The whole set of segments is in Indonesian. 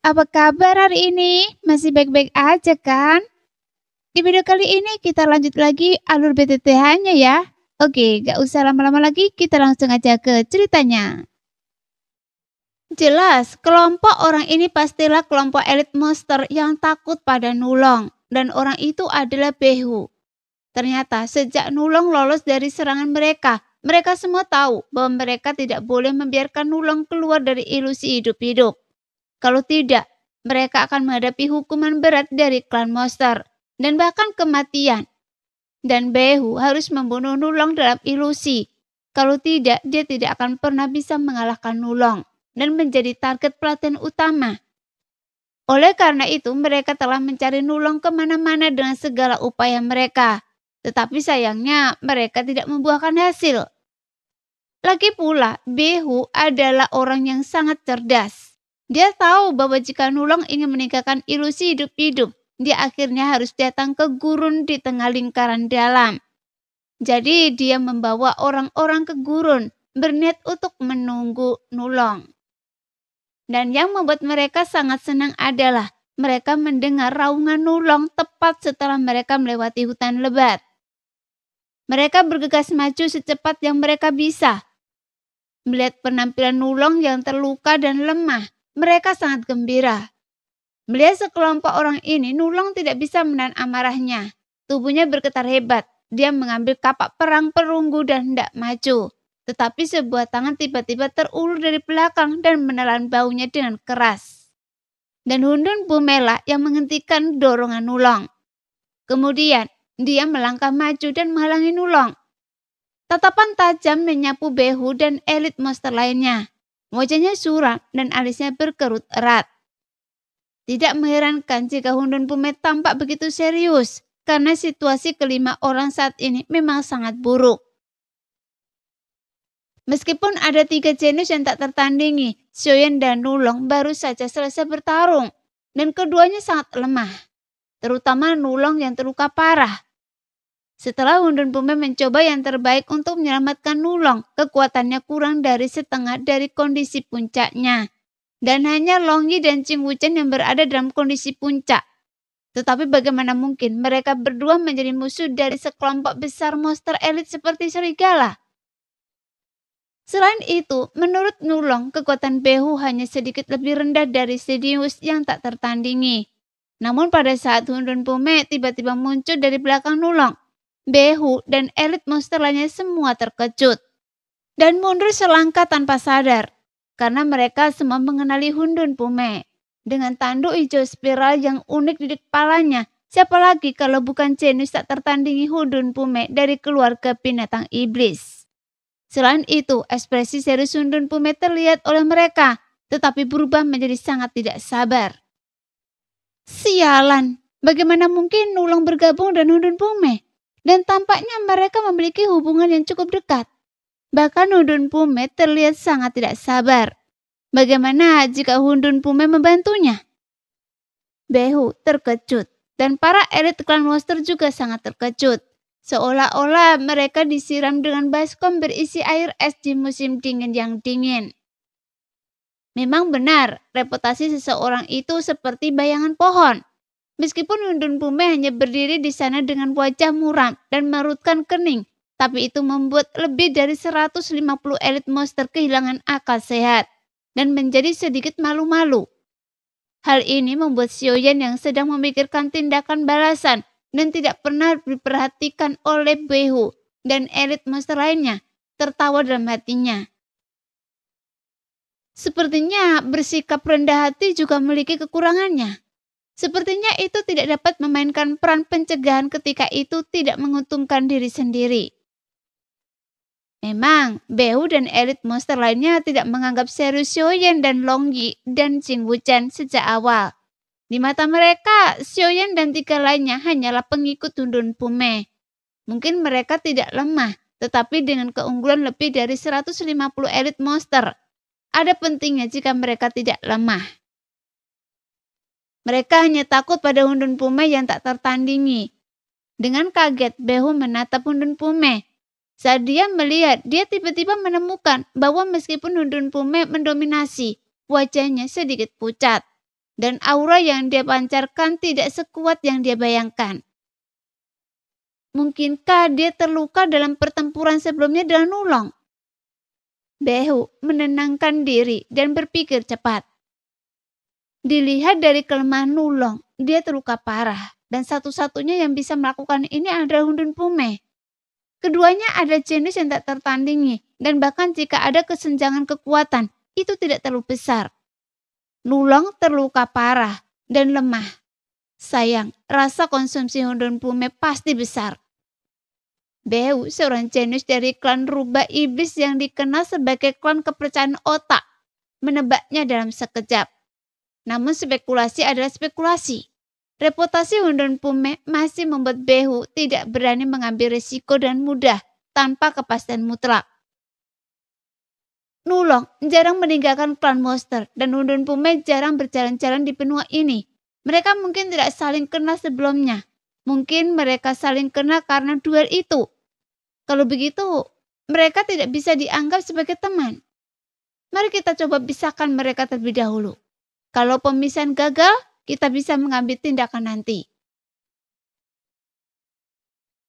apa kabar hari ini? Masih baik-baik aja kan? Di video kali ini kita lanjut lagi alur BTTH-nya ya. Oke, gak usah lama-lama lagi, kita langsung aja ke ceritanya. Jelas, kelompok orang ini pastilah kelompok elit monster yang takut pada Nulong. Dan orang itu adalah Behu. Ternyata sejak Nulong lolos dari serangan mereka, mereka semua tahu bahwa mereka tidak boleh membiarkan Nulong keluar dari ilusi hidup-hidup. Kalau tidak, mereka akan menghadapi hukuman berat dari klan monster dan bahkan kematian. Dan Behu harus membunuh Nulong dalam ilusi. Kalau tidak, dia tidak akan pernah bisa mengalahkan Nulong dan menjadi target pelatihan utama. Oleh karena itu, mereka telah mencari Nulong kemana-mana dengan segala upaya mereka. Tetapi sayangnya, mereka tidak membuahkan hasil. Lagi pula, Behu adalah orang yang sangat cerdas. Dia tahu bahwa jika Nulong ingin meninggalkan ilusi hidup-hidup, dia akhirnya harus datang ke gurun di tengah lingkaran dalam. Jadi dia membawa orang-orang ke gurun, berniat untuk menunggu Nulong. Dan yang membuat mereka sangat senang adalah mereka mendengar raungan Nulong tepat setelah mereka melewati hutan lebat. Mereka bergegas maju secepat yang mereka bisa. Melihat penampilan Nulong yang terluka dan lemah, mereka sangat gembira. Melihat sekelompok orang ini, Nulong tidak bisa menahan amarahnya. Tubuhnya bergetar hebat. Dia mengambil kapak perang perunggu dan hendak maju. Tetapi sebuah tangan tiba-tiba terulur dari belakang dan menelan baunya dengan keras. Dan Hundun Bumela yang menghentikan dorongan Nulong. Kemudian, dia melangkah maju dan menghalangi Nulong. Tatapan tajam menyapu Behu dan elit monster lainnya. Wajahnya suram dan alisnya berkerut erat. Tidak mengherankan jika Hundun Pumet tampak begitu serius, karena situasi kelima orang saat ini memang sangat buruk. Meskipun ada 3 jenius yang tak tertandingi, Xiaoyan dan Nulong baru saja selesai bertarung, dan keduanya sangat lemah, terutama Nulong yang terluka parah. Setelah Hundun Pumet mencoba yang terbaik untuk menyelamatkan Nulong, kekuatannya kurang dari setengah dari kondisi puncaknya. Dan hanya Long Yi dan Qing Wuchen yang berada dalam kondisi puncak. Tetapi bagaimana mungkin mereka berdua menjadi musuh dari sekelompok besar monster elit seperti serigala? Selain itu, menurut Nulong, kekuatan Behu hanya sedikit lebih rendah dari Sidious yang tak tertandingi. Namun pada saat Hundun Pumet tiba-tiba muncul dari belakang Nulong, Behu dan elit monster lainnya semua terkejut dan mundur selangkah tanpa sadar. Karena mereka semua mengenali Hundun Pumet. Dengan tanduk hijau spiral yang unik di kepalanya, siapa lagi kalau bukan jenius tak tertandingi Hundun Pumet dari keluarga binatang iblis. Selain itu, ekspresi serius Hundun Pumet terlihat oleh mereka, tetapi berubah menjadi sangat tidak sabar. Sialan, bagaimana mungkin Nulong bergabung dengan Hundun Pumet? Dan tampaknya mereka memiliki hubungan yang cukup dekat. Bahkan Hundun Pumet terlihat sangat tidak sabar. Bagaimana jika Hundun Pumet membantunya? Behu terkejut, dan para elit klan monster juga sangat terkejut. Seolah-olah mereka disiram dengan baskom berisi air es di musim dingin yang dingin. Memang benar, reputasi seseorang itu seperti bayangan pohon. Meskipun Hundun Pumet hanya berdiri di sana dengan wajah muram dan merutkan kening, tapi itu membuat lebih dari 150 elit monster kehilangan akal sehat dan menjadi sedikit malu-malu. Hal ini membuat Xiaoyan yang sedang memikirkan tindakan balasan dan tidak pernah diperhatikan oleh Behu dan elit monster lainnya tertawa dalam hatinya. Sepertinya bersikap rendah hati juga memiliki kekurangannya. Sepertinya itu tidak dapat memainkan peran pencegahan ketika itu tidak menguntungkan diri sendiri. Memang, Behu dan elit monster lainnya tidak menganggap serius Xiaoyan dan Long Yi dan Qing Wuchen sejak awal. Di mata mereka, Xiaoyan dan 3 lainnya hanyalah pengikut Hundun Pumet. Mungkin mereka tidak lemah, tetapi dengan keunggulan lebih dari 150 elit monster, ada pentingnya jika mereka tidak lemah. Mereka hanya takut pada Hundun Pumet yang tak tertandingi. Dengan kaget, Behu menatap Hundun Pumet. Saat dia melihat, dia tiba-tiba menemukan bahwa meskipun Hundun Pumet mendominasi, wajahnya sedikit pucat. dan aura yang dia pancarkan tidak sekuat yang dia bayangkan. Mungkinkah dia terluka dalam pertempuran sebelumnya dengan Nulong? Behu menenangkan diri dan berpikir cepat. Dilihat dari kelemahan Nulong, dia terluka parah dan satu-satunya yang bisa melakukan ini adalah Hundun Pume. Keduanya adalah jenis yang tak tertandingi dan bahkan jika ada kesenjangan kekuatan, itu tidak terlalu besar. Nulong terluka parah dan lemah. Sayang, rasa konsumsi Hundun Pume pasti besar. Behu, seorang jenius dari klan rubah iblis yang dikenal sebagai klan kepercayaan otak, menebaknya dalam sekejap. Namun spekulasi adalah spekulasi. Reputasi Hundun Pume masih membuat Behu tidak berani mengambil risiko dan mudah tanpa kepastian mutlak. Nulong jarang meninggalkan klan monster dan Hundun Pume jarang berjalan-jalan di benua ini. Mereka mungkin tidak saling kenal sebelumnya. Mungkin mereka saling kenal karena duel itu. Kalau begitu, mereka tidak bisa dianggap sebagai teman. Mari kita coba pisahkan mereka terlebih dahulu. Kalau pemisahan gagal, kita bisa mengambil tindakan nanti.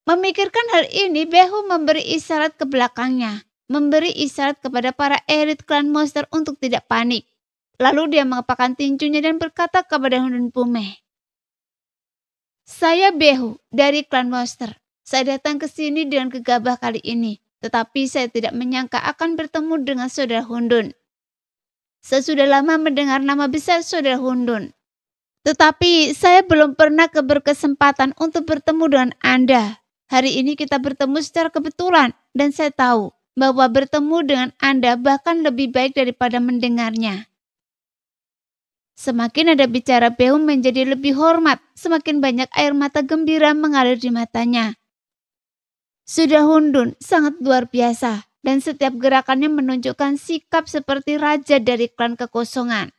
Memikirkan hal ini, Behu memberi isyarat ke belakangnya. Memberi isyarat kepada para elit klan monster untuk tidak panik. Lalu dia mengepakkan tinjunya dan berkata kepada Hundun Pume. Saya Behu dari klan monster. Saya datang ke sini dengan gegabah kali ini, tetapi saya tidak menyangka akan bertemu dengan saudara Hundun. Saya sudah lama mendengar nama besar saudara Hundun, tetapi saya belum pernah berkesempatan untuk bertemu dengan Anda. Hari ini kita bertemu secara kebetulan, dan saya tahu bahwa bertemu dengan Anda bahkan lebih baik daripada mendengarnya. Semakin ada bicara, Behu menjadi lebih hormat, semakin banyak air mata gembira mengalir di matanya. Sudah Hundun sangat luar biasa dan setiap gerakannya menunjukkan sikap seperti raja dari klan kekosongan.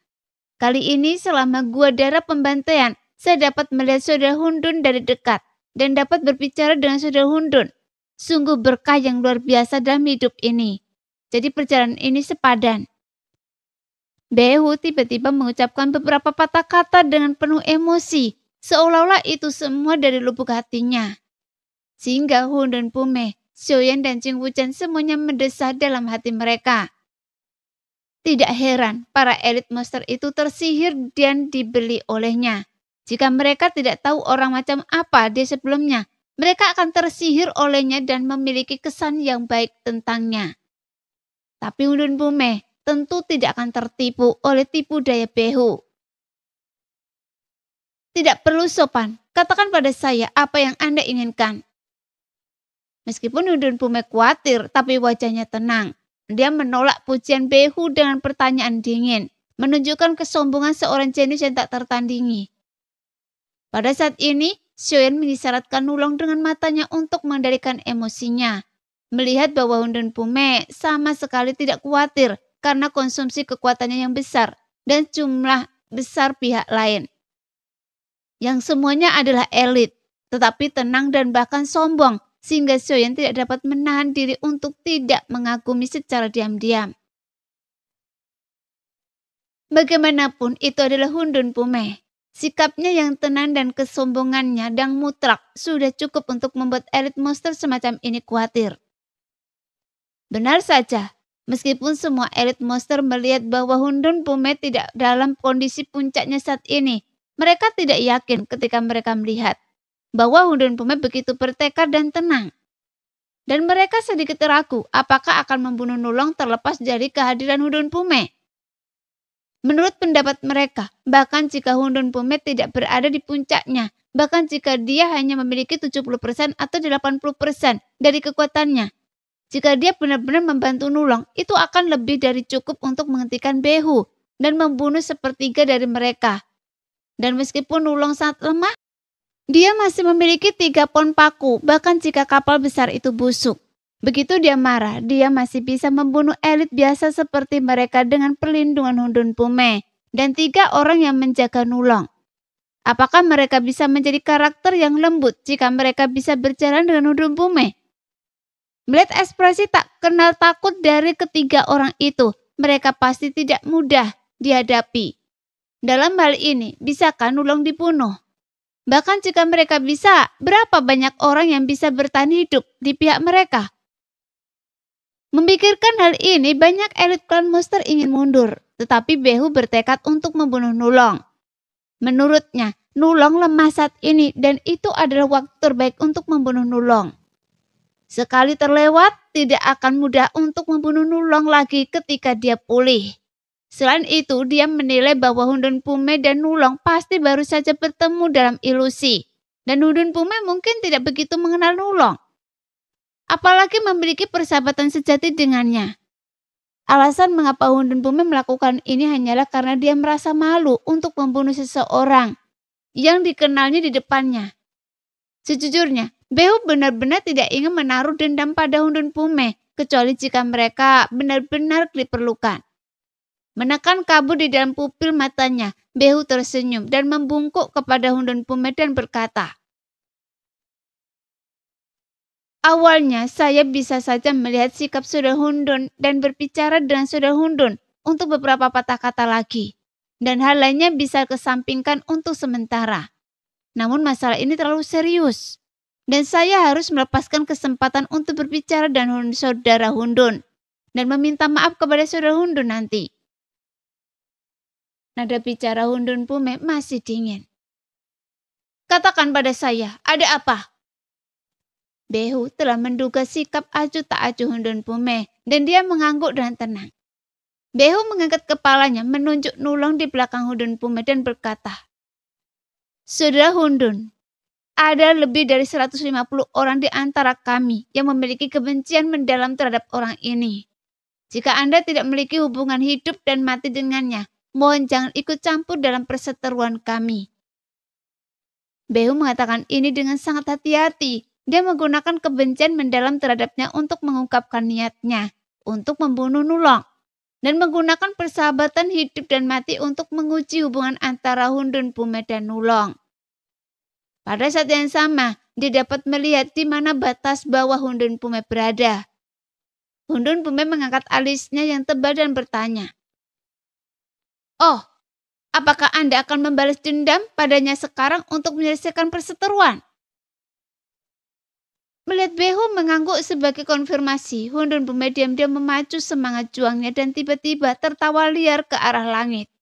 Kali ini selama gua darah pembantaian, saya dapat melihat saudara Hundun dari dekat dan dapat berbicara dengan saudara Hundun. Sungguh berkah yang luar biasa dalam hidup ini. Jadi perjalanan ini sepadan. Behu tiba-tiba mengucapkan beberapa patah kata dengan penuh emosi, seolah-olah itu semua dari lubuk hatinya. Sehingga Hundun Pume, Xiaoyan dan Jing Wuchen semuanya mendesah dalam hati mereka. Tidak heran para elit monster itu tersihir dan dibeli olehnya. Jika mereka tidak tahu orang macam apa dia sebelumnya, mereka akan tersihir olehnya dan memiliki kesan yang baik tentangnya. Tapi Hundun Pume tentu tidak akan tertipu oleh tipu daya Behu. Tidak perlu sopan, katakan pada saya apa yang Anda inginkan. Meskipun Hundun Pume khawatir, tapi wajahnya tenang. Dia menolak pujian Behu dengan pertanyaan dingin, menunjukkan kesombongan seorang jenius yang tak tertandingi. Pada saat ini, Xiaoyan mengisyaratkan Nulong dengan matanya untuk mengendalikan emosinya. Melihat bahwa Hundun Pume sama sekali tidak khawatir karena konsumsi kekuatannya yang besar dan jumlah besar pihak lain. Yang semuanya adalah elit, tetapi tenang dan bahkan sombong, sehingga Xiaoyan tidak dapat menahan diri untuk tidak mengagumi secara diam-diam. Bagaimanapun itu adalah Hundun Pume. Sikapnya yang tenang dan kesombongannya dan mutlak sudah cukup untuk membuat elit monster semacam ini khawatir. Benar saja, meskipun semua elit monster melihat bahwa Hundun Pume tidak dalam kondisi puncaknya saat ini, mereka tidak yakin ketika mereka melihat bahwa Hundun Pume begitu bertekad dan tenang. Dan mereka sedikit ragu apakah akan membunuh Nulong terlepas dari kehadiran Hundun Pume. Menurut pendapat mereka, bahkan jika Hundun Pume tidak berada di puncaknya, bahkan jika dia hanya memiliki 70% atau 80% dari kekuatannya, jika dia benar-benar membantu Nulong, itu akan lebih dari cukup untuk menghentikan Behu dan membunuh sepertiga dari mereka. Dan meskipun Nulong sangat lemah, dia masih memiliki 3 pon paku, bahkan jika kapal besar itu busuk. Begitu dia marah, dia masih bisa membunuh elit biasa seperti mereka dengan perlindungan Hundun Pume dan 3 orang yang menjaga Nulong. Apakah mereka bisa menjadi karakter yang lembut jika mereka bisa berjalan dengan Hundun Pume? Melihat ekspresi tak kenal takut dari ketiga orang itu, mereka pasti tidak mudah dihadapi. Dalam hal ini, bisakah Nulong dibunuh? Bahkan jika mereka bisa, berapa banyak orang yang bisa bertahan hidup di pihak mereka? Memikirkan hal ini, banyak elit klan Monster ingin mundur, tetapi Behu bertekad untuk membunuh Nulong. Menurutnya, Nulong lemah saat ini dan itu adalah waktu terbaik untuk membunuh Nulong. Sekali terlewat, tidak akan mudah untuk membunuh Nulong lagi ketika dia pulih. Selain itu, dia menilai bahwa Hundun Pume dan Nulong pasti baru saja bertemu dalam ilusi. Dan Hundun Pume mungkin tidak begitu mengenal Nulong. Apalagi memiliki persahabatan sejati dengannya. Alasan mengapa Hundun Pume melakukan ini hanyalah karena dia merasa malu untuk membunuh seseorang yang dikenalnya di depannya. Sejujurnya, Behu benar-benar tidak ingin menaruh dendam pada Hundun Pume, kecuali jika mereka benar-benar diperlukan. Menekan kabut di dalam pupil matanya, Behu tersenyum dan membungkuk kepada Hundun Pume dan berkata, "Awalnya saya bisa saja melihat sikap Saudara Hundun dan berbicara dengan Saudara Hundun untuk beberapa patah kata lagi. Dan hal lainnya bisa kesampingkan untuk sementara. Namun masalah ini terlalu serius. Dan saya harus melepaskan kesempatan untuk berbicara dengan Saudara Hundun. Dan meminta maaf kepada Saudara Hundun nanti." Nada bicara Hundun Pume masih dingin. "Katakan pada saya, ada apa?" Behu telah menduga sikap acuh tak acuh Hundun Pume dan dia mengangguk dengan tenang. Behu mengangkat kepalanya menunjuk Nulong di belakang Hundun Pume dan berkata, "Saudara Hundun, ada lebih dari 150 orang di antara kami yang memiliki kebencian mendalam terhadap orang ini. Jika Anda tidak memiliki hubungan hidup dan mati dengannya, mohon jangan ikut campur dalam perseteruan kami." Behu mengatakan ini dengan sangat hati-hati. Dia menggunakan kebencian mendalam terhadapnya untuk mengungkapkan niatnya untuk membunuh Nulong dan menggunakan persahabatan hidup dan mati untuk menguji hubungan antara Hundun Pume dan Nulong. Pada saat yang sama, dia dapat melihat di mana batas bawah Hundun Pume berada. Hundun Pume mengangkat alisnya yang tebal dan bertanya, "Oh, apakah Anda akan membalas dendam padanya sekarang untuk menyelesaikan perseteruan?" Melihat Behu mengangguk sebagai konfirmasi, Hundun Pume diam-diam memacu semangat juangnya dan tiba-tiba tertawa liar ke arah langit.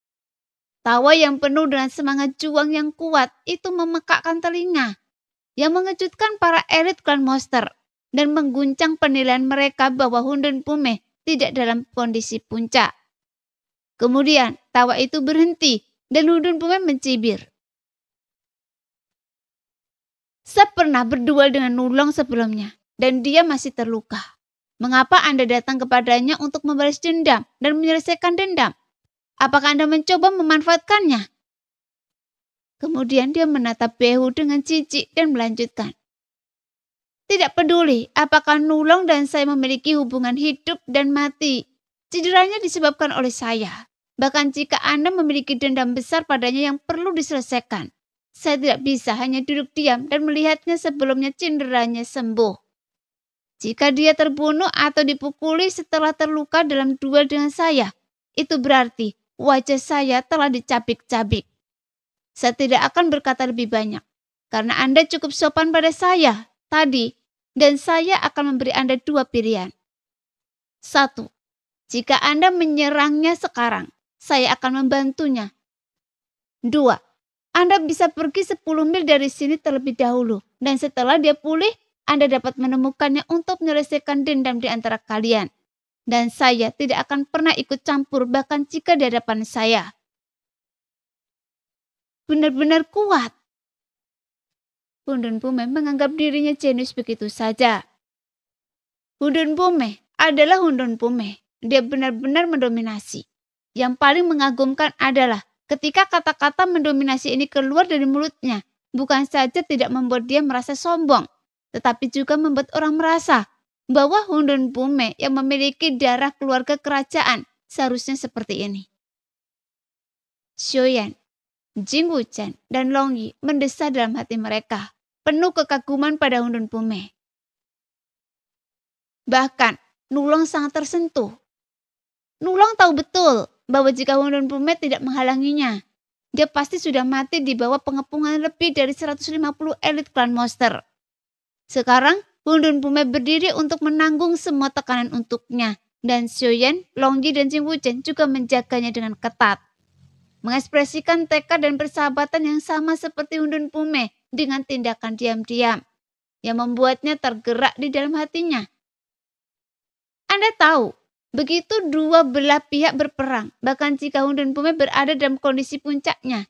Tawa yang penuh dengan semangat juang yang kuat itu memekakkan telinga, yang mengejutkan para elit klan Monster dan mengguncang penilaian mereka bahwa Hundun Pume tidak dalam kondisi puncak. Kemudian tawa itu berhenti dan Hundun Pume mencibir. "Saya pernah berduel dengan Nulong sebelumnya dan dia masih terluka. Mengapa Anda datang kepadanya untuk membalas dendam dan menyelesaikan dendam? Apakah Anda mencoba memanfaatkannya?" Kemudian dia menatap Behu dengan jijik dan melanjutkan, "Tidak peduli apakah Nulong dan saya memiliki hubungan hidup dan mati. Cederanya disebabkan oleh saya. Bahkan jika Anda memiliki dendam besar padanya yang perlu diselesaikan, saya tidak bisa hanya duduk diam dan melihatnya sebelumnya cederanya sembuh. Jika dia terbunuh atau dipukuli setelah terluka dalam duel dengan saya, itu berarti wajah saya telah dicabik-cabik. Saya tidak akan berkata lebih banyak, karena Anda cukup sopan pada saya tadi, dan saya akan memberi Anda dua pilihan. 1. Jika Anda menyerangnya sekarang, saya akan membantunya. 2. Anda bisa pergi 10 mil dari sini terlebih dahulu, dan setelah dia pulih, Anda dapat menemukannya untuk menyelesaikan dendam di antara kalian. Dan saya tidak akan pernah ikut campur bahkan jika di hadapan saya." Benar-benar kuat. Hundun Pume menganggap dirinya jenius begitu saja. Hundun Pume adalah Hundun Pume. Dia benar-benar mendominasi. Yang paling mengagumkan adalah ketika kata-kata mendominasi ini keluar dari mulutnya, bukan saja tidak membuat dia merasa sombong, tetapi juga membuat orang merasa bahwa Hundun Pume yang memiliki darah keluarga kerajaan seharusnya seperti ini. Xiuyan, Jing Wuchen, dan Long Yi mendesah dalam hati mereka, penuh kekaguman pada Hundun Pume. Bahkan, Nulong sangat tersentuh. Nulong tahu betul bahwa jika Hundun Pume tidak menghalanginya, Dia pasti sudah mati di bawah pengepungan lebih dari 150 elit klan monster. Sekarang, Hundun Pume berdiri untuk menanggung semua tekanan untuknya. Dan Xiaoyan, Longyi, dan Jing Wuchen juga menjaganya dengan ketat. Mengekspresikan tekad dan persahabatan yang sama seperti Hundun Pume dengan tindakan diam-diam yang membuatnya tergerak di dalam hatinya. Anda tahu, begitu dua belah pihak berperang, bahkan jika Hundun Pume berada dalam kondisi puncaknya,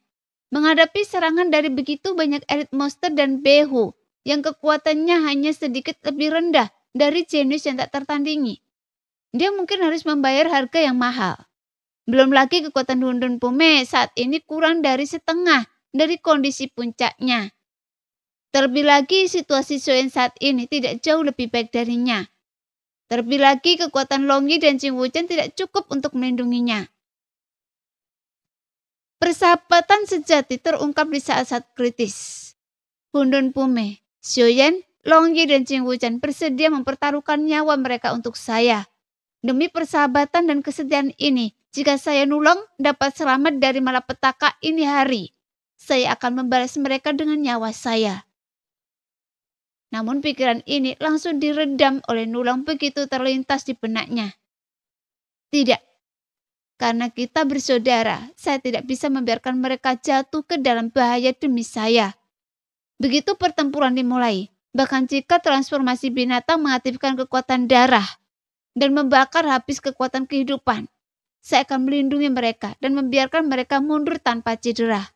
menghadapi serangan dari begitu banyak elit monster dan behu yang kekuatannya hanya sedikit lebih rendah dari jenius yang tak tertandingi. Dia mungkin harus membayar harga yang mahal. Belum lagi kekuatan Hundun Pume saat ini kurang dari setengah dari kondisi puncaknya. Terlebih lagi situasi Xiaoyan saat ini tidak jauh lebih baik darinya. Terlebih lagi kekuatan Longyi dan Jing Wuchen tidak cukup untuk melindunginya. Persahabatan sejati terungkap di saat-saat kritis. Hundun Pume, Xiaoyan, Longyi, dan Jing Wuchen bersedia mempertaruhkan nyawa mereka untuk saya. Demi persahabatan dan kesetiaan ini, jika saya Nulong dapat selamat dari malapetaka ini hari, saya akan membalas mereka dengan nyawa saya. Namun pikiran ini langsung diredam oleh Nulong begitu terlintas di benaknya. Tidak, karena kita bersaudara, saya tidak bisa membiarkan mereka jatuh ke dalam bahaya demi saya. Begitu pertempuran dimulai, bahkan jika transformasi binatang mengaktifkan kekuatan darah dan membakar habis kekuatan kehidupan, saya akan melindungi mereka dan membiarkan mereka mundur tanpa cedera.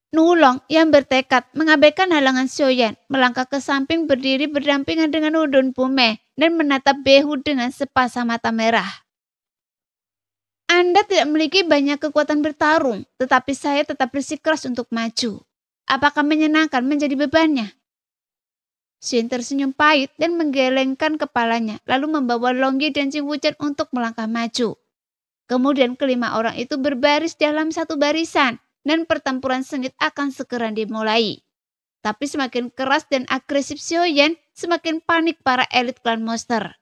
Nulong yang bertekad mengabaikan halangan Xiaoyan melangkah ke samping berdiri berdampingan dengan Hundun Pume dan menatap behu dengan sepasang mata merah. Anda tidak memiliki banyak kekuatan bertarung, tetapi saya tetap bersikeras untuk maju. Apakah menyenangkan menjadi bebannya? Xin tersenyum pahit dan menggelengkan kepalanya, lalu membawa Longyi dan Jing Wuchen untuk melangkah maju. Kemudian kelima orang itu berbaris dalam satu barisan, dan pertempuran sengit akan segera dimulai. Tapi semakin keras dan agresif Xiaoyan, semakin panik para elit klan monster.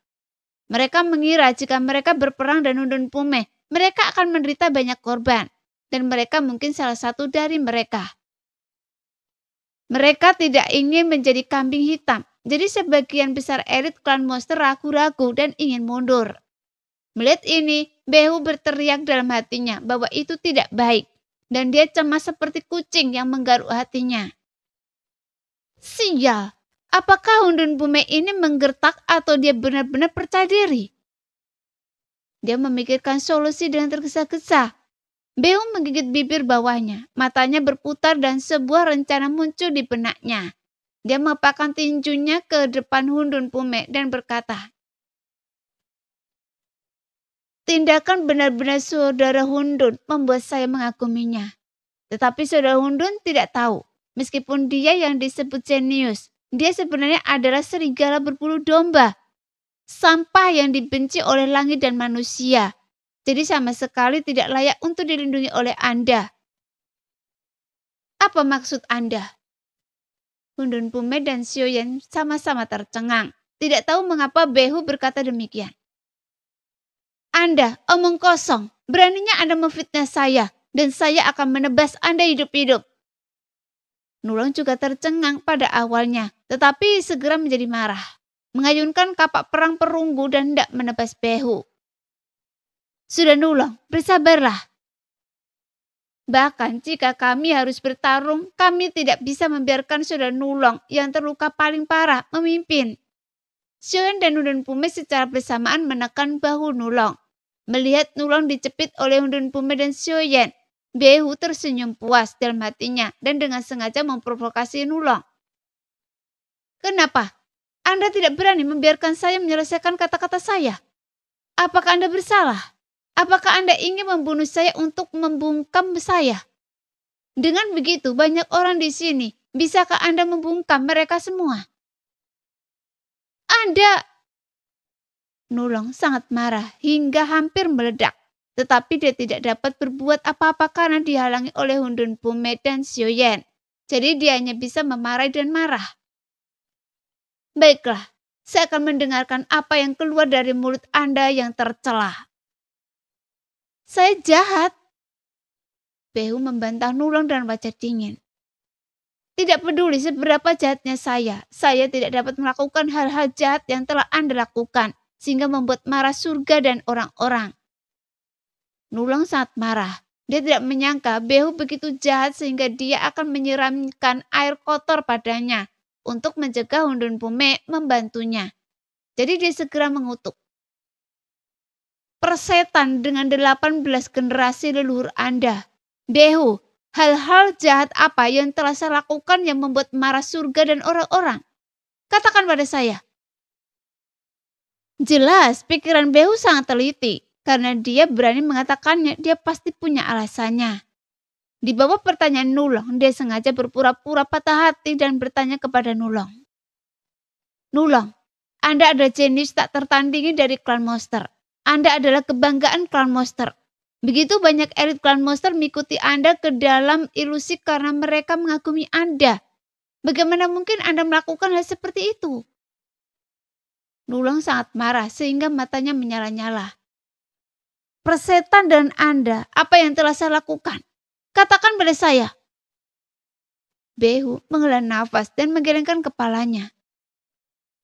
Mereka mengira jika mereka berperang dan Hundun Pume, mereka akan menderita banyak korban, dan mereka mungkin salah satu dari mereka. Mereka tidak ingin menjadi kambing hitam, jadi sebagian besar elit klan monster ragu-ragu dan ingin mundur. Melihat ini, Behu berteriak dalam hatinya bahwa itu tidak baik, dan dia cemas seperti kucing yang menggaruk hatinya. Sial, apakah Hundun Pume ini menggertak atau dia benar-benar percaya diri? Dia memikirkan solusi dengan tergesa-gesa. Behu menggigit bibir bawahnya, matanya berputar dan sebuah rencana muncul di benaknya. Dia mengepakkan tinjunya ke depan Hundun Pume dan berkata, tindakan benar-benar saudara Hundun membuat saya mengaguminya. Tetapi saudara Hundun tidak tahu, meskipun dia yang disebut jenius, dia sebenarnya adalah serigala berbulu domba. Sampah yang dibenci oleh langit dan manusia. Jadi sama sekali tidak layak untuk dilindungi oleh Anda. Apa maksud Anda? Hundun Pume dan Xiaoyan sama-sama tercengang. Tidak tahu mengapa Behu berkata demikian. Anda, omong kosong. Beraninya Anda memfitnah saya. Dan saya akan menebas Anda hidup-hidup. Nulong juga tercengang pada awalnya. Tetapi segera menjadi marah. Mengayunkan kapak perang perunggu dan hendak menebas Behu. Sudah Nulong, bersabarlah. Bahkan jika kami harus bertarung, kami tidak bisa membiarkan saudara Nulong yang terluka paling parah memimpin. Xiaoyan dan Hundun Pume secara bersamaan menekan bahu Nulong. Melihat Nulong dicepit oleh Hundun Pume dan Xiaoyan, Behu tersenyum puas dalam hatinya dan dengan sengaja memprovokasi Nulong. Kenapa? Anda tidak berani membiarkan saya menyelesaikan kata-kata saya? Apakah Anda bersalah? Apakah Anda ingin membunuh saya untuk membungkam saya? Dengan begitu banyak orang di sini, bisakah Anda membungkam mereka semua? Anda... Nulong sangat marah hingga hampir meledak. Tetapi dia tidak dapat berbuat apa-apa karena dihalangi oleh Hundun Pume dan Xiaoyan. Jadi dia hanya bisa memarahi dan marah. Baiklah, saya akan mendengarkan apa yang keluar dari mulut Anda yang tercela. Saya jahat. Behu membantah Nulong dengan wajah dingin. Tidak peduli seberapa jahatnya saya tidak dapat melakukan hal-hal jahat yang telah Anda lakukan, sehingga membuat marah surga dan orang-orang. Nulong sangat marah. Dia tidak menyangka Behu begitu jahat sehingga dia akan menyiramkan air kotor padanya untuk mencegah Hundun Pume membantunya. Jadi dia segera mengutuk. Persetan dengan 18 generasi leluhur Anda. Behu, hal-hal jahat apa yang telah saya lakukan yang membuat marah surga dan orang-orang? Katakan pada saya. Jelas, pikiran Behu sangat teliti. Karena dia berani mengatakannya, dia pasti punya alasannya. Di bawah pertanyaan Nulong, dia sengaja berpura-pura patah hati dan bertanya kepada Nulong. Nulong, Anda adalah jenius tak tertandingi dari klan Monster. Anda adalah kebanggaan klan Monster. Begitu banyak elit klan Monster mengikuti Anda ke dalam ilusi karena mereka mengagumi Anda. Bagaimana mungkin Anda melakukan hal seperti itu? Nulong sangat marah sehingga matanya menyala-nyala. Persetan dan Anda, apa yang telah saya lakukan? Katakan pada saya. Behu menghela nafas dan menggelengkan kepalanya.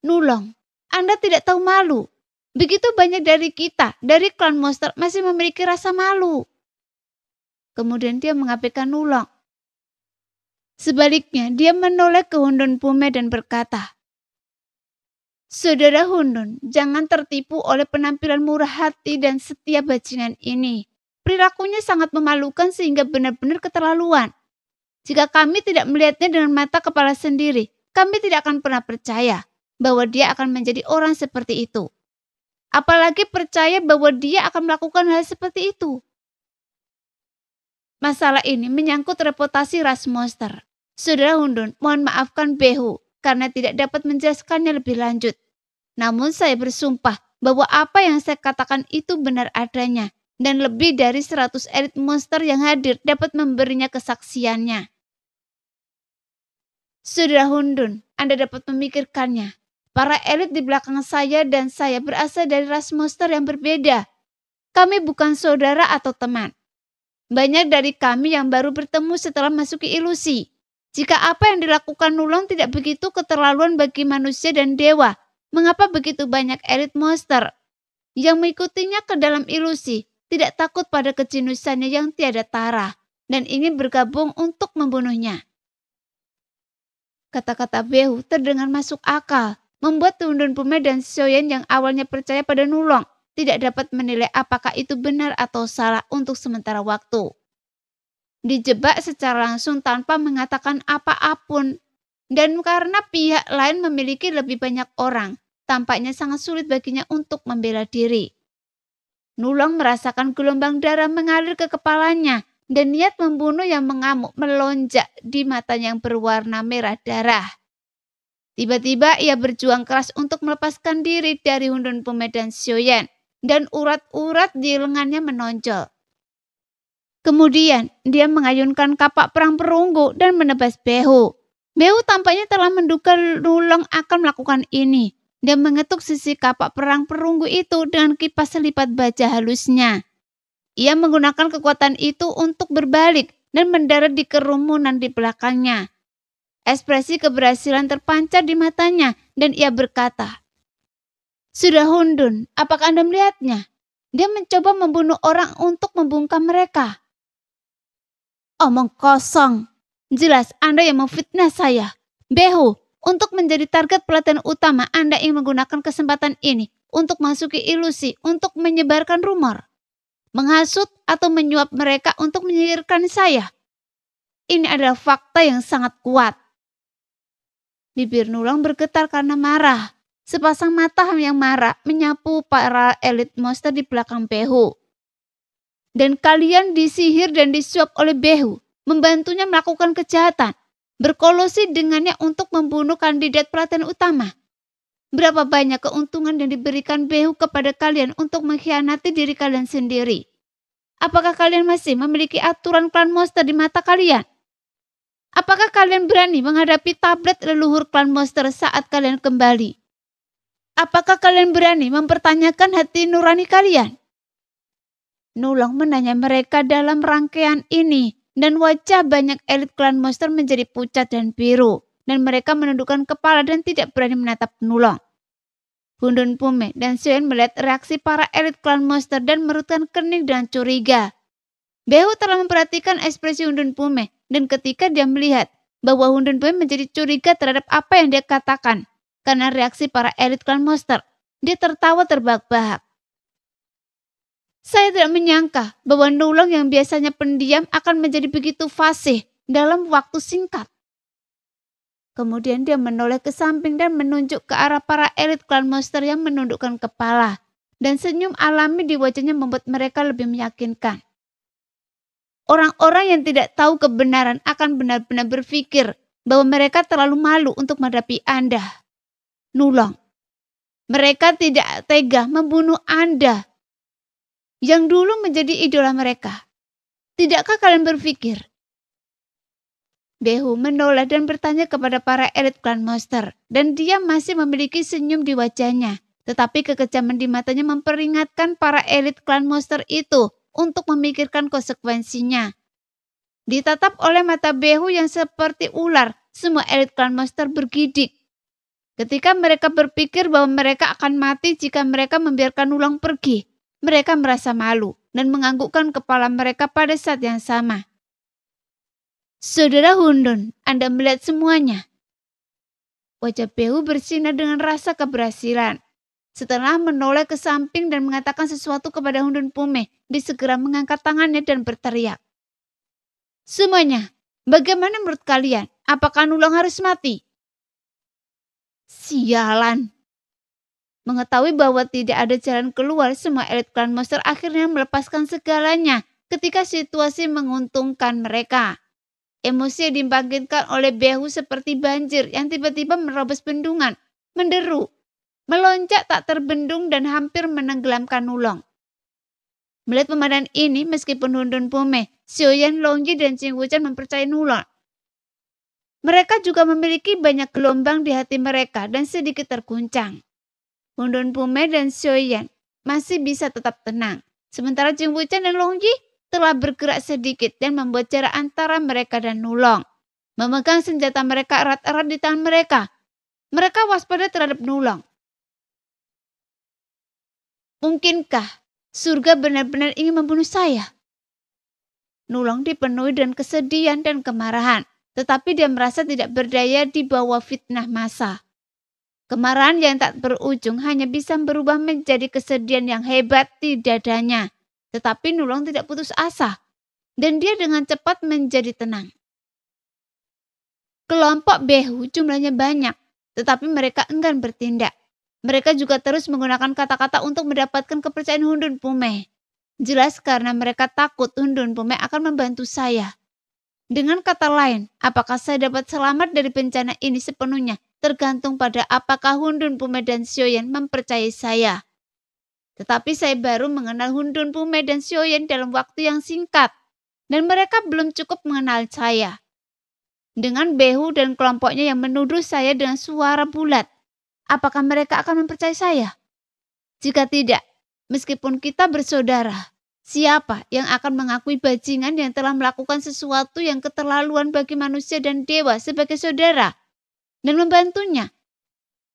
Nulong, Anda tidak tahu malu. Begitu banyak dari kita, dari klan Monster masih memiliki rasa malu. Kemudian dia mengabaikan Nulong. Sebaliknya, dia menoleh ke Hundun Pume dan berkata, Saudara Hundun, jangan tertipu oleh penampilan murah hati dan setia bajingan ini. Perilakunya sangat memalukan sehingga benar-benar keterlaluan. Jika kami tidak melihatnya dengan mata kepala sendiri, kami tidak akan pernah percaya bahwa dia akan menjadi orang seperti itu. Apalagi percaya bahwa dia akan melakukan hal seperti itu. Masalah ini menyangkut reputasi ras Monster. Saudara Hundun, mohon maafkan Behu karena tidak dapat menjelaskannya lebih lanjut. Namun saya bersumpah bahwa apa yang saya katakan itu benar adanya dan lebih dari 100 elit Monster yang hadir dapat memberinya kesaksiannya. Saudara Hundun, Anda dapat memikirkannya. Para elit di belakang saya dan saya berasal dari ras Monster yang berbeda. Kami bukan saudara atau teman. Banyak dari kami yang baru bertemu setelah masuki ilusi. Jika apa yang dilakukan Nulong tidak begitu keterlaluan bagi manusia dan dewa, mengapa begitu banyak elit Monster yang mengikutinya ke dalam ilusi, tidak takut pada kejeniusannya yang tiada tara, dan ingin bergabung untuk membunuhnya? Kata-kata Behu terdengar masuk akal, membuat Hundun Pume dan Sioyen yang awalnya percaya pada Nulong tidak dapat menilai apakah itu benar atau salah untuk sementara waktu. Dijebak secara langsung tanpa mengatakan apa-apun, dan karena pihak lain memiliki lebih banyak orang, tampaknya sangat sulit baginya untuk membela diri. Nulong merasakan gelombang darah mengalir ke kepalanya dan niat membunuh yang mengamuk melonjak di matanya yang berwarna merah darah. Tiba-tiba ia berjuang keras untuk melepaskan diri dari Hundun Pume dan Sioyen dan urat-urat di lengannya menonjol. Kemudian dia mengayunkan kapak perang perunggu dan menebas Behu. Behu tampaknya telah menduga Nulong akan melakukan ini. Dia mengetuk sisi kapak perang perunggu itu dengan kipas selipat baja halusnya. Ia menggunakan kekuatan itu untuk berbalik dan mendarat di kerumunan di belakangnya. Ekspresi keberhasilan terpancar di matanya dan ia berkata, Sudah Hundun, apakah Anda melihatnya? Dia mencoba membunuh orang untuk membungkam mereka. Omong kosong. Jelas Anda yang memfitnah saya. Behu, untuk menjadi target pelatihan utama Anda ingin menggunakan kesempatan ini untuk masuki ilusi, untuk menyebarkan rumor, menghasut atau menyuap mereka untuk menyingkirkan saya. Ini adalah fakta yang sangat kuat. Bibir Nulong bergetar karena marah. Sepasang mata yang marah menyapu para elit Monster di belakang Behu. Dan kalian disihir dan disuap oleh Behu, membantunya melakukan kejahatan, berkolusi dengannya untuk membunuh kandidat pelatihan utama. Berapa banyak keuntungan yang diberikan Behu kepada kalian untuk mengkhianati diri kalian sendiri? Apakah kalian masih memiliki aturan klan Monster di mata kalian? Apakah kalian berani menghadapi tablet leluhur klan Monster saat kalian kembali? Apakah kalian berani mempertanyakan hati nurani kalian? Nulong menanya mereka dalam rangkaian ini dan wajah banyak elit klan monster menjadi pucat dan biru, dan mereka menundukkan kepala dan tidak berani menatap Nulong. Hundun Pume dan Sioyan melihat reaksi para elit klan monster dan merutkan kening dengan curiga. Behu telah memperhatikan ekspresi Hundun Pume, dan ketika dia melihat bahwa Hundun Pume menjadi curiga terhadap apa yang dia katakan karena reaksi para elit klan monster, dia tertawa terbahak-bahak. Saya tidak menyangka bahwa Nulong yang biasanya pendiam akan menjadi begitu fasih dalam waktu singkat. Kemudian dia menoleh ke samping dan menunjuk ke arah para elit klan monster yang menundukkan kepala. Dan senyum alami di wajahnya membuat mereka lebih meyakinkan. Orang-orang yang tidak tahu kebenaran akan benar-benar berpikir bahwa mereka terlalu malu untuk menghadapi Anda, Nulong. Mereka tidak tega membunuh Anda yang dulu menjadi idola mereka. Tidakkah kalian berpikir? Behu menoleh dan bertanya kepada para elit klan monster, dan dia masih memiliki senyum di wajahnya. Tetapi kekejaman di matanya memperingatkan para elit klan monster itu untuk memikirkan konsekuensinya. Ditatap oleh mata Behu yang seperti ular, semua elit klan monster bergidik. Ketika mereka berpikir bahwa mereka akan mati jika mereka membiarkan Nulong pergi, mereka merasa malu dan menganggukkan kepala mereka pada saat yang sama. Saudara Hundun, Anda melihat semuanya. Wajah Behu bersinar dengan rasa keberhasilan. Setelah menoleh ke samping dan mengatakan sesuatu kepada Hundun Pume, dia segera mengangkat tangannya dan berteriak. Semuanya, bagaimana menurut kalian? Apakah Nulong harus mati? Sialan. Mengetahui bahwa tidak ada jalan keluar, semua elit klan monster akhirnya melepaskan segalanya ketika situasi menguntungkan mereka. Emosi yang dibangkitkan oleh Behu seperti banjir yang tiba-tiba menerobos bendungan, menderu, melonjak tak terbendung dan hampir menenggelamkan Nulong. Melihat pemandangan ini, meskipun Hundun Pume, Sioyan, Longji, dan Jing Wuchen mempercayai Nulong, mereka juga memiliki banyak gelombang di hati mereka dan sedikit terguncang. Hundun Pume dan Sioyan masih bisa tetap tenang, sementara Jing Wuchen dan Longji telah bergerak sedikit dan membuat jarak antara mereka dan Nulong. Memegang senjata mereka erat-erat di tangan mereka. Mereka waspada terhadap Nulong. Mungkinkah surga benar-benar ingin membunuh saya? Nulong dipenuhi dengan kesedihan dan kemarahan, tetapi dia merasa tidak berdaya di bawah fitnah massa. Kemarahan yang tak berujung hanya bisa berubah menjadi kesedihan yang hebat di dadanya. Tetapi Nulong tidak putus asa, dan dia dengan cepat menjadi tenang. Kelompok Behu jumlahnya banyak, tetapi mereka enggan bertindak. Mereka juga terus menggunakan kata-kata untuk mendapatkan kepercayaan Hundun Pume. Jelas karena mereka takut Hundun Pume akan membantu saya. Dengan kata lain, apakah saya dapat selamat dari bencana ini sepenuhnya tergantung pada apakah Hundun Pume dan Sioyan mempercayai saya. Tetapi saya baru mengenal Hundun Pume dan Sioyan dalam waktu yang singkat, dan mereka belum cukup mengenal saya. Dengan Behu dan kelompoknya yang menuduh saya dengan suara bulat, apakah mereka akan mempercayai saya? Jika tidak, meskipun kita bersaudara, siapa yang akan mengakui bajingan yang telah melakukan sesuatu yang keterlaluan bagi manusia dan dewa sebagai saudara dan membantunya?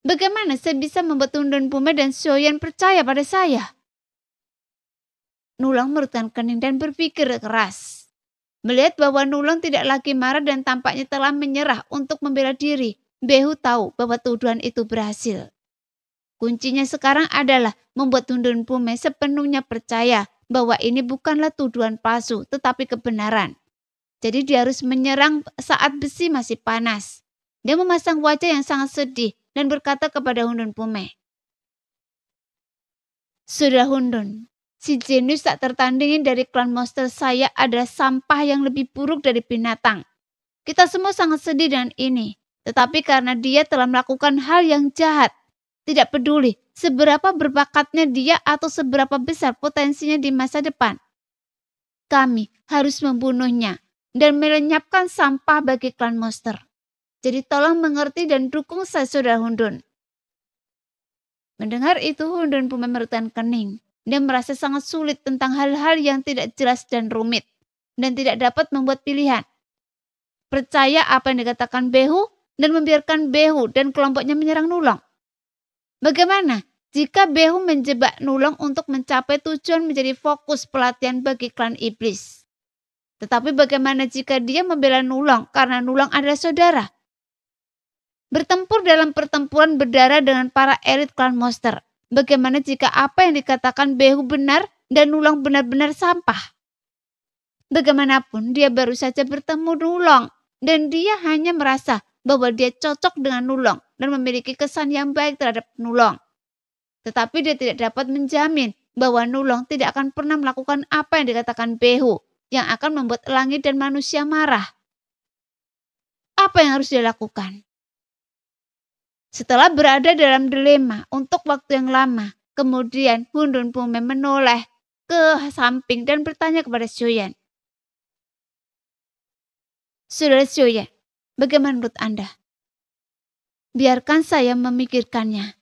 Bagaimana saya bisa membuat Hundun Pume dan Sioyan percaya pada saya? Nulong merutkan kening dan berpikir keras. Melihat bahwa Nulong tidak lagi marah dan tampaknya telah menyerah untuk membela diri, Behu tahu bahwa tuduhan itu berhasil. Kuncinya sekarang adalah membuat Hundun Pume sepenuhnya percaya bahwa ini bukanlah tuduhan palsu tetapi kebenaran. Jadi dia harus menyerang saat besi masih panas. Dia memasang wajah yang sangat sedih dan berkata kepada Hundun Pume, Saudara Hundun, si jenius tak tertandingi dari klan monster saya adalah sampah yang lebih buruk dari binatang. Kita semua sangat sedih dengan ini, tetapi karena dia telah melakukan hal yang jahat, tidak peduli seberapa berbakatnya dia atau seberapa besar potensinya di masa depan, kami harus membunuhnya dan melenyapkan sampah bagi klan monster. Jadi tolong mengerti dan dukung saya, Saudara Hundun. Mendengar itu, Hundun Pume merutkan kening. Dia merasa sangat sulit tentang hal-hal yang tidak jelas dan rumit. dan tidak dapat membuat pilihan. Percaya apa yang dikatakan Behu dan membiarkan Behu dan kelompoknya menyerang Nulong. Bagaimana jika Behu menjebak Nulong untuk mencapai tujuan menjadi fokus pelatihan bagi klan iblis? Tetapi bagaimana jika dia membela Nulong karena Nulong adalah saudara? Bertempur dalam pertempuran berdarah dengan para elit klan monster. Bagaimana jika apa yang dikatakan Behu benar dan Nulong benar-benar sampah? Bagaimanapun dia baru saja bertemu Nulong dan dia hanya merasa bahwa dia cocok dengan Nulong dan memiliki kesan yang baik terhadap Nulong. Tetapi dia tidak dapat menjamin bahwa Nulong tidak akan pernah melakukan apa yang dikatakan Behu yang akan membuat langit dan manusia marah. Apa yang harus dia lakukan? Setelah berada dalam dilema untuk waktu yang lama, kemudian Hundun Pume menoleh ke samping dan bertanya kepada Xiuyan. Saudara Xiuyan, bagaimana menurut Anda? Biarkan saya memikirkannya.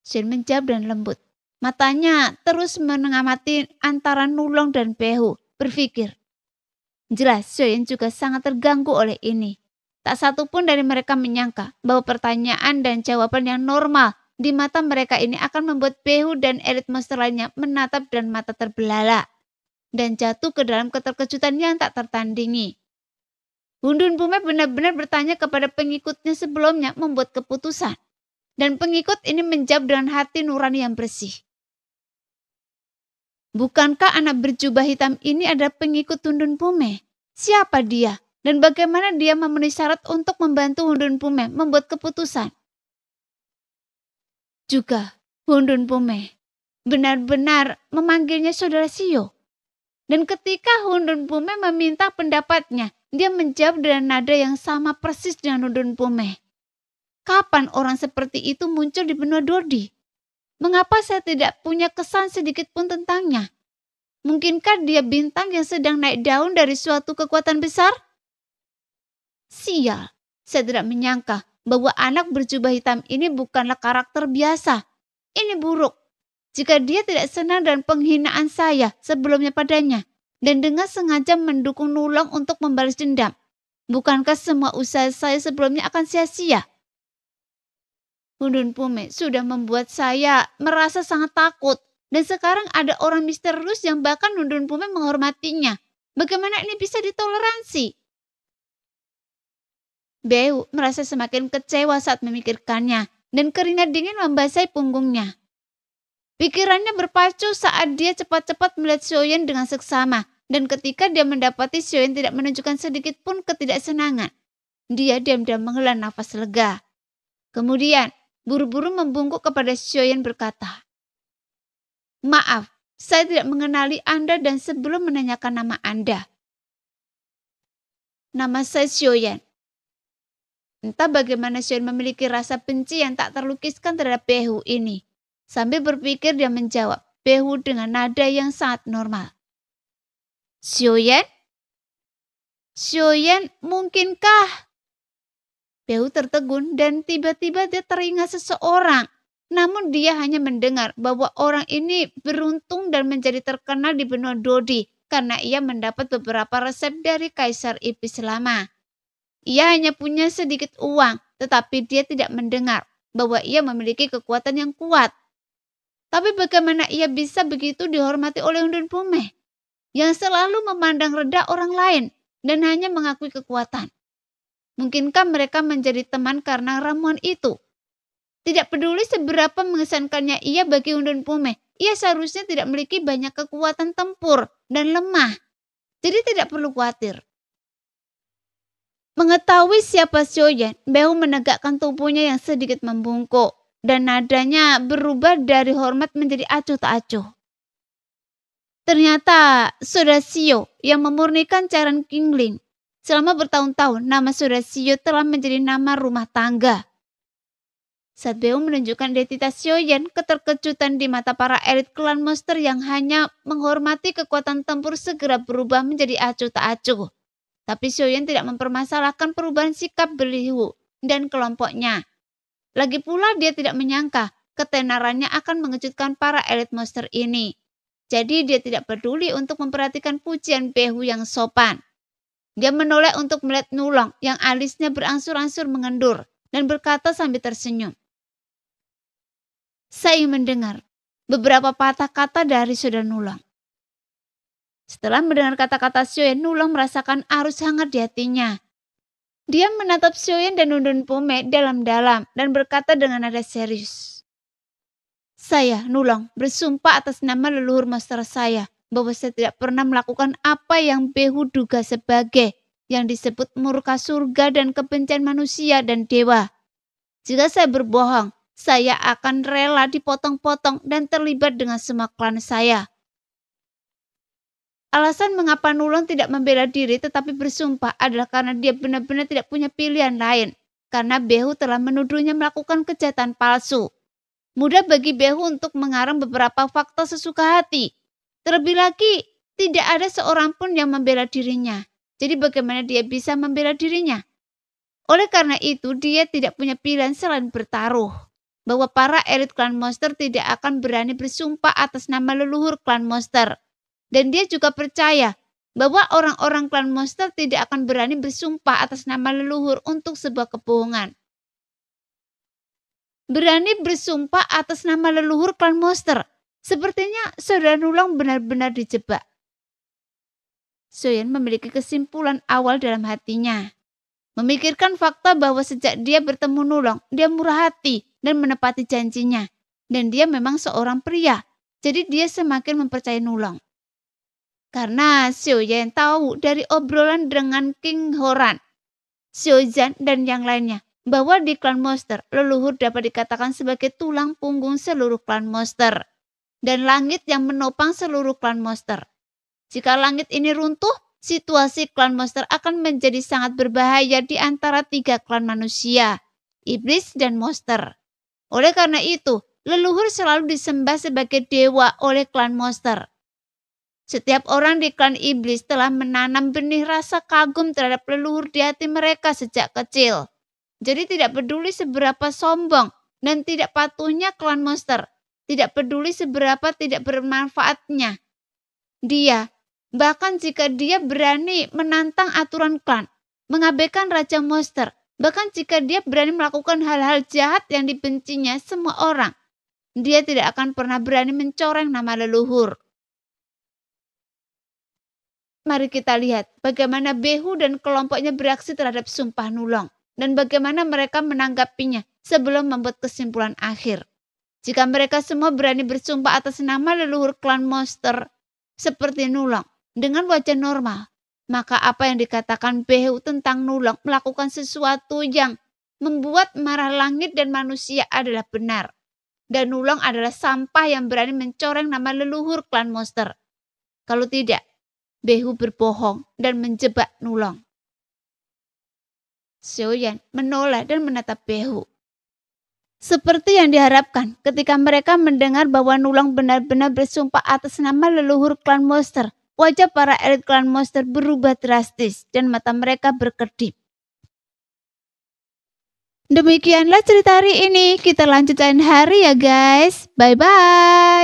Xiuyan menjawab dan lembut. Matanya terus mengamati antara Nulong dan Behu, berpikir. Jelas Xiuyan juga sangat terganggu oleh ini. Tak satu pun dari mereka menyangka bahwa pertanyaan dan jawaban yang normal di mata mereka ini akan membuat Behu dan elit monster lainnya menatap dan mata terbelalak dan jatuh ke dalam keterkejutan yang tak tertandingi. Hundun Pume benar-benar bertanya kepada pengikutnya sebelumnya membuat keputusan. Dan pengikut ini menjawab dengan hati nurani yang bersih. Bukankah anak berjubah hitam ini adalah pengikut Hundun Pume? Siapa dia? Dan bagaimana dia memenuhi syarat untuk membantu Hundun Pume membuat keputusan? Juga Hundun Pume benar-benar memanggilnya saudara Xiu. Dan ketika Hundun Pume meminta pendapatnya, dia menjawab dengan nada yang sama persis dengan Hundun Pume. Kapan orang seperti itu muncul di benua Dodi? Mengapa saya tidak punya kesan sedikit pun tentangnya? Mungkinkah dia bintang yang sedang naik daun dari suatu kekuatan besar? Sial, saya tidak menyangka bahwa anak berjubah hitam ini bukanlah karakter biasa. Ini buruk. Jika dia tidak senang dan penghinaan saya sebelumnya padanya, dan dengan sengaja mendukung Nulong untuk membalas dendam, bukankah semua usaha saya sebelumnya akan sia-sia? Hundun Pume sudah membuat saya merasa sangat takut, dan sekarang ada orang misterius yang bahkan Hundun Pume menghormatinya. Bagaimana ini bisa ditoleransi? Behu merasa semakin kecewa saat memikirkannya dan keringat dingin membasahi punggungnya. Pikirannya berpacu saat dia cepat-cepat melihat Xiuyan dengan seksama dan ketika dia mendapati Xiuyan tidak menunjukkan sedikit pun ketidaksenangan. Dia diam-diam menghela nafas lega. Kemudian buru-buru membungkuk kepada Xiuyan berkata, "Maaf, saya tidak mengenali Anda dan sebelum menanyakan nama Anda. Nama saya Xiuyan." Entah bagaimana Xiuyan memiliki rasa benci yang tak terlukiskan terhadap Behu ini. Sambil berpikir dia menjawab Behu dengan nada yang sangat normal. "Xiuyan? Xiuyan, mungkinkah?" Behu tertegun dan tiba-tiba dia teringat seseorang. Namun dia hanya mendengar bahwa orang ini beruntung dan menjadi terkenal di benua Dodi karena ia mendapat beberapa resep dari Kaisar Iblis lama. Ia hanya punya sedikit uang, tetapi dia tidak mendengar bahwa ia memiliki kekuatan yang kuat. Tapi bagaimana ia bisa begitu dihormati oleh Hundun Pume, yang selalu memandang rendah orang lain dan hanya mengakui kekuatan? Mungkinkah mereka menjadi teman karena ramuan itu? Tidak peduli seberapa mengesankannya ia bagi Hundun Pume, ia seharusnya tidak memiliki banyak kekuatan tempur dan lemah. Jadi tidak perlu khawatir. Mengetahui siapa Xiuyan, Behu menegakkan tubuhnya yang sedikit membungkuk dan nadanya berubah dari hormat menjadi acuh tak acuh. Ternyata saudara Xiu yang memurnikan cairan Qingling. Selama bertahun-tahun nama saudara Xiu telah menjadi nama rumah tangga. Saat Behu menunjukkan identitas Xiuyan, keterkejutan di mata para elit klan monster yang hanya menghormati kekuatan tempur segera berubah menjadi acuh tak acuh. Tapi Xiuyan tidak mempermasalahkan perubahan sikap Behu dan kelompoknya. Lagi pula dia tidak menyangka ketenarannya akan mengejutkan para elit monster ini. Jadi dia tidak peduli untuk memperhatikan pujian Behu yang sopan. Dia menoleh untuk melihat Nulong yang alisnya berangsur-angsur mengendur dan berkata sambil tersenyum. Saya mendengar beberapa patah kata dari saudara Nulong. Setelah mendengar kata-kata Sioyen, Nulong merasakan arus hangat di hatinya. Dia menatap Sioyen dan Nundun Pume dalam-dalam dan berkata dengan nada serius. Saya, Nulong, bersumpah atas nama leluhur master saya bahwa saya tidak pernah melakukan apa yang Behu duga sebagai yang disebut murka surga dan kebencian manusia dan dewa. Jika saya berbohong, saya akan rela dipotong-potong dan terlibat dengan semua klan saya. Alasan mengapa Nulong tidak membela diri tetapi bersumpah adalah karena dia benar-benar tidak punya pilihan lain. Karena Behu telah menuduhnya melakukan kejahatan palsu. Mudah bagi Behu untuk mengarang beberapa fakta sesuka hati. Terlebih lagi, tidak ada seorang pun yang membela dirinya. Jadi bagaimana dia bisa membela dirinya? Oleh karena itu, dia tidak punya pilihan selain bertaruh. Bahwa para elit klan monster tidak akan berani bersumpah atas nama leluhur klan monster. Dan dia juga percaya bahwa orang-orang klan monster tidak akan berani bersumpah atas nama leluhur untuk sebuah kebohongan. Berani bersumpah atas nama leluhur klan monster. Sepertinya saudara Nulong benar-benar dijebak. Sioyen memiliki kesimpulan awal dalam hatinya. Memikirkan fakta bahwa sejak dia bertemu Nulong, dia murah hati dan menepati janjinya. Dan dia memang seorang pria. Jadi dia semakin mempercayai Nulong. Karena Sioyen tahu dari obrolan dengan King Horan, Xiozan dan yang lainnya bahwa di klan monster leluhur dapat dikatakan sebagai tulang punggung seluruh klan monster dan langit yang menopang seluruh klan monster. Jika langit ini runtuh, situasi klan monster akan menjadi sangat berbahaya di antara 3 klan manusia, iblis dan monster. Oleh karena itu, leluhur selalu disembah sebagai dewa oleh klan monster. Setiap orang di klan iblis telah menanam benih rasa kagum terhadap leluhur di hati mereka sejak kecil. Jadi tidak peduli seberapa sombong dan tidak patuhnya klan monster, tidak peduli seberapa tidak bermanfaatnya dia, bahkan jika dia berani menantang aturan klan, mengabaikan raja monster, bahkan jika dia berani melakukan hal-hal jahat yang dibencinya semua orang, dia tidak akan pernah berani mencoreng nama leluhur. Mari kita lihat bagaimana Behu dan kelompoknya bereaksi terhadap sumpah Nulong dan bagaimana mereka menanggapinya sebelum membuat kesimpulan akhir. Jika mereka semua berani bersumpah atas nama leluhur klan monster seperti Nulong dengan wajah normal, maka apa yang dikatakan Behu tentang Nulong melakukan sesuatu yang membuat marah langit dan manusia adalah benar. Dan Nulong adalah sampah yang berani mencoreng nama leluhur klan monster. Kalau tidak, Behu berbohong dan menjebak Nulong. Sioyen menoleh dan menatap Behu. Seperti yang diharapkan ketika mereka mendengar bahwa Nulong benar-benar bersumpah atas nama leluhur klan monster, wajah para elit klan monster berubah drastis dan mata mereka berkedip. Demikianlah cerita hari ini. Kita lanjut lain hari ya guys. Bye-bye.